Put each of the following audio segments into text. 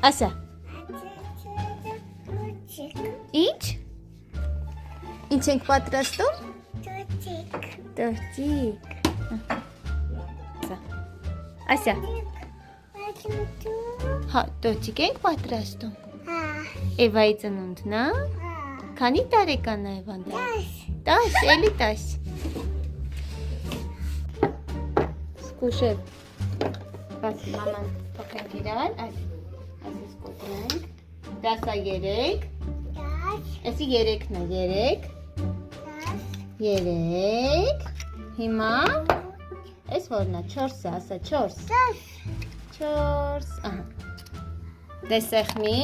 Ասա։ Ինչ։ Ինչ ենք պատրաստում։ Տորտիկ։ Ասա։ Հա, տորտիկ ենք պատրաստում։ Էվայի ծնունդն է։ Քանի տարեկան է Էվան։ 10, էլի 10։ Սկուշել։ Բաց մաման փոխենք իրար, այսպես կոտրենք։ 13։ Էսի 3-ն է, 3։ Հիմա էս որն է, 4-ը, ասա 4։ 4, ահա։ Դե սեղմի։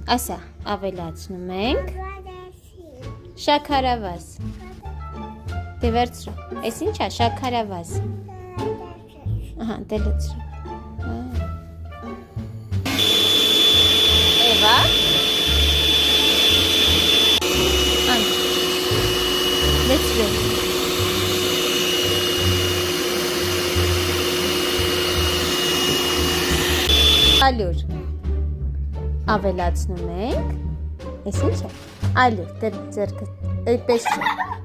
Ասա, ավելացնում ենք։ Շաքարավազ։ Դե վերցրու։ Էս ինչ է, շաքարավազ։ Ահա, դե լցրու։ Էվա։ Ան։ Լցրու։ Ալյուր։ Ավելացնում ենք։ Էս ինչ է։ Ալյուր, դե ձերքը, այդպես չէ,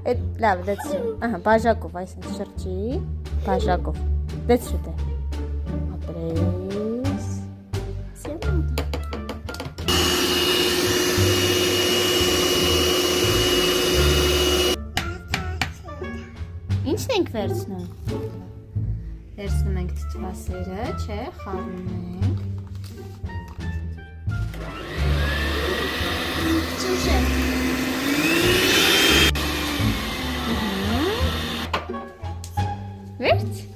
այդ լավ լցրու, ահա, բաժակով, այսինքն շրջի, բաժակով, լցրու դե, ապրես, ինչն ենք վերցնում ենք թթվասերը, չէ, խառնում ենք, Վերջ